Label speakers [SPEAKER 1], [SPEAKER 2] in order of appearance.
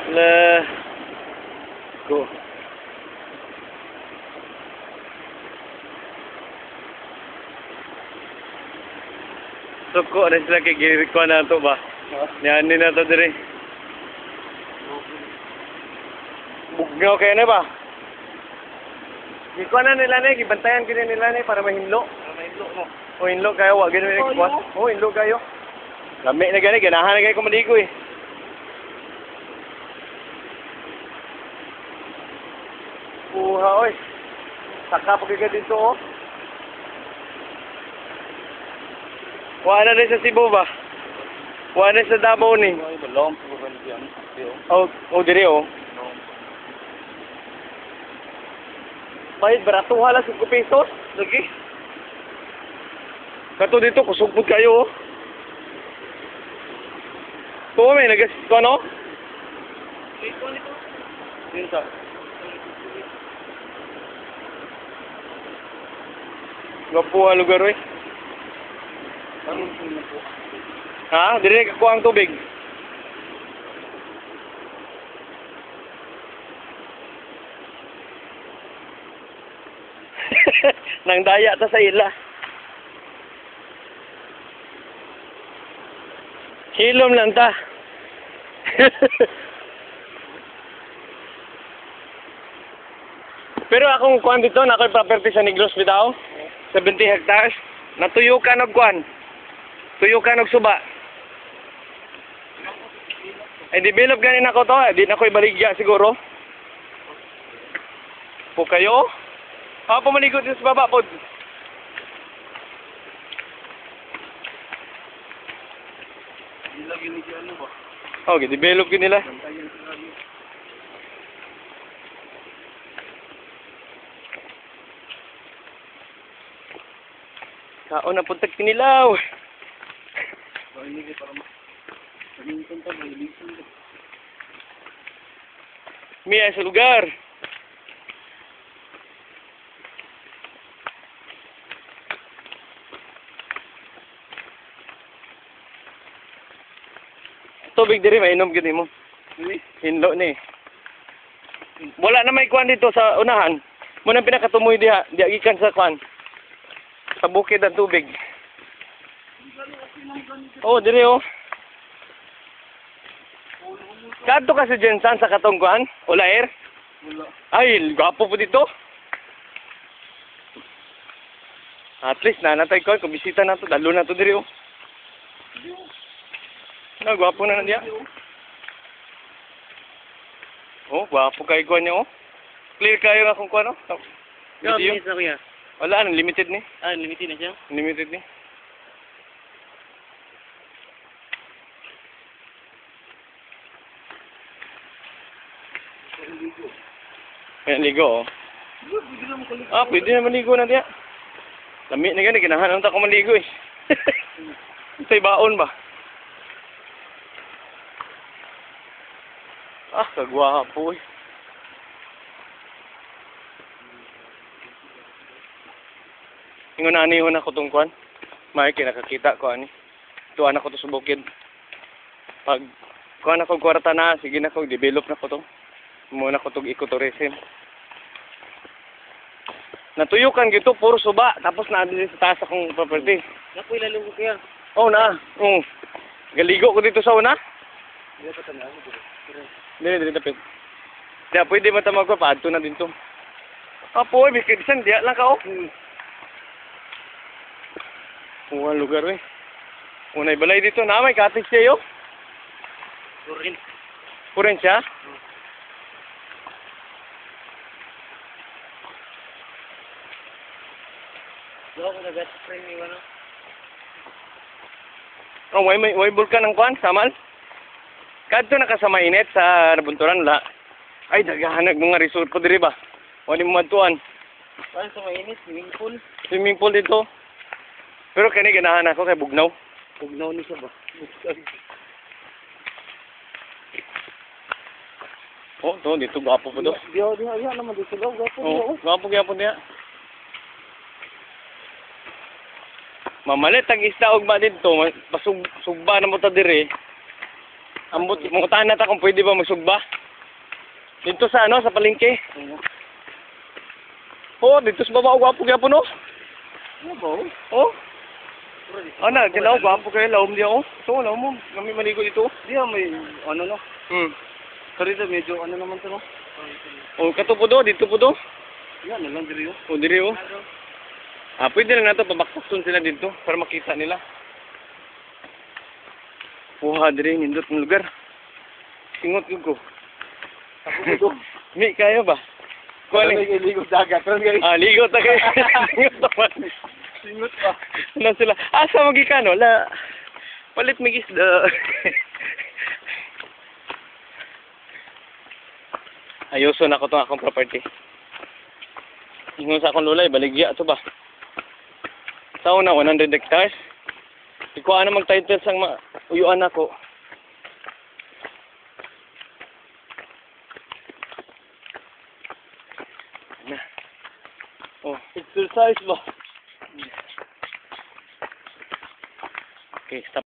[SPEAKER 1] La go. Suko na sila kay giriko na to ba? Yan na to dire. Bugnaw kayo na ba? Giko na nila na, gibantayan kini nila na para mahinlo. Mahinlo mo. O hinlo kayo, wag ganun na kikwas. O hinlo kayo. Lami na gani, ganahan na kayo kumaligo eh. Puha oy. Saka pagkaga dito oh. Wala na sa Cebu ba? Wala na sa Davao ni. Oh, dire oh. Bayad barato halas 5 pesos. Lagi. Kato dito kusugpod kayo oh. Tuwa may nagas ko ano? Ito nito. Dito. Gapo ang lugar eh. Ha? Dire ko ang tubig. Nang daya ta sa ila. Hilom lang ta. Pero akong kuan dito, na ako'y property sa Negros bitaw. 70 hectares. Natuyo ka ng kuan. Tuyo ka ng suba. Ay, develop ganin ako to. Di na ako'y baligya siguro. Po kayo? Pumaligot din sa baba po. Oh, develop din nila. Kaon na puntag kinilaw. Miya sa lugar. Tubig diri mainom gid mo. Hinlo ni. Wala na may kuan dito sa unahan. Mo nang pinakatumoy diha, gikan sa kuan. Sa bukid ang tubig. Oh, diri oh. Kadto ka sa Jensan sa katong kuan? Ulair? Wala. Ay, gwapo po dito. At least nanatay ko kung bisita na to, dalo na to diri oh. Na, gwapo na diya. Oh, gwapo kay kuan niya oh. Clear kayo nga kung kuan oh.
[SPEAKER 2] Minutes na kuya.
[SPEAKER 1] Wala, unlimited ni.
[SPEAKER 2] Ah, limited na siya?
[SPEAKER 1] Unlimited ni. Ayan, ligo oh. Ah, pwede na maligo na diya. Lami na gani, ginahanap ta ko maligo eh. Say baon ba? Ah, kagwapo eh. Ingon na anihon ako tong kuan. May kinakakita ko ani. Tuan ako to sa bukid. Pag kuan ako kwarta na, sige na ko develop na ko to. Muna ko tong ecotourism. Natuyukan gito puro suba tapos na dito sa taas akong property.
[SPEAKER 2] Naku ilalong ko kuya.
[SPEAKER 1] Oh na. Galigo ko dito sa una.
[SPEAKER 2] Dito ka tanaw dito.
[SPEAKER 1] Dili tapit. Diya pwede man ta magpaadto na dito. Apo, bikisan diya lang ka oh. Ang lugar eh. Unay balay dito na may cottage kayo.
[SPEAKER 2] Purin.
[SPEAKER 1] Purin siya?
[SPEAKER 2] Dito ko nagat spring ni ano.
[SPEAKER 1] Oh, way bulkan ng kuan, samal. Kadto na ka sa mainit sa nabunturan la. Ay, daghahanag mga resort ko diri ba? Wali mo matuan.
[SPEAKER 2] Ano sa mainit? Swimming pool?
[SPEAKER 1] Swimming pool dito. Pero kani ganahan ako kay Bugnaw.
[SPEAKER 2] Bugnaw ni siya ba?
[SPEAKER 1] Oh, to dito gwapo po to.
[SPEAKER 2] Diyo naman dito daw. Gapo
[SPEAKER 1] Oh, gwapo gyapon diha. Mamalit ang isda og ba dito, pasugba na mo ta dire. Ambot mo ta na ta kung pwede ba magsugba. Dito sa ano, sa palengke.
[SPEAKER 2] Oo.
[SPEAKER 1] Oh, dito sa baba, gwapo kaya po, no?
[SPEAKER 2] Ano ba?
[SPEAKER 1] Oh. Ano, kailangan gwapo kayo, laom diya, oh. So, laom mo, kami maligo dito.
[SPEAKER 2] Di may ano no.
[SPEAKER 1] Hmm.
[SPEAKER 2] Pero ito medyo ano naman to no.
[SPEAKER 1] Oh, kato po do, dito po do.
[SPEAKER 2] Yan na lang diri yo.
[SPEAKER 1] Oh, diri, oh. Ah, pwede lang nato, pabakbakton sila dito, para makita nila. Wah, diri, nindot ng lugar. Singot yun ko.
[SPEAKER 2] Ako
[SPEAKER 1] Mi, kayo ba?
[SPEAKER 2] Kuha
[SPEAKER 1] Kuha
[SPEAKER 2] ni ligo dagat. Pero guys,
[SPEAKER 1] ligot na kayo. Singot naman.
[SPEAKER 2] singot pa.
[SPEAKER 1] Ano sila? Asa magikano? La, palit mig isda. Ayuso na ko itong akong property. Ingon sa akong lulay, baligya ito ba? Sa una, 100 hectares. Ikuha na mag-title sang uyuan ako. Na. Oh,
[SPEAKER 2] Exercise ba?
[SPEAKER 1] okay, stop.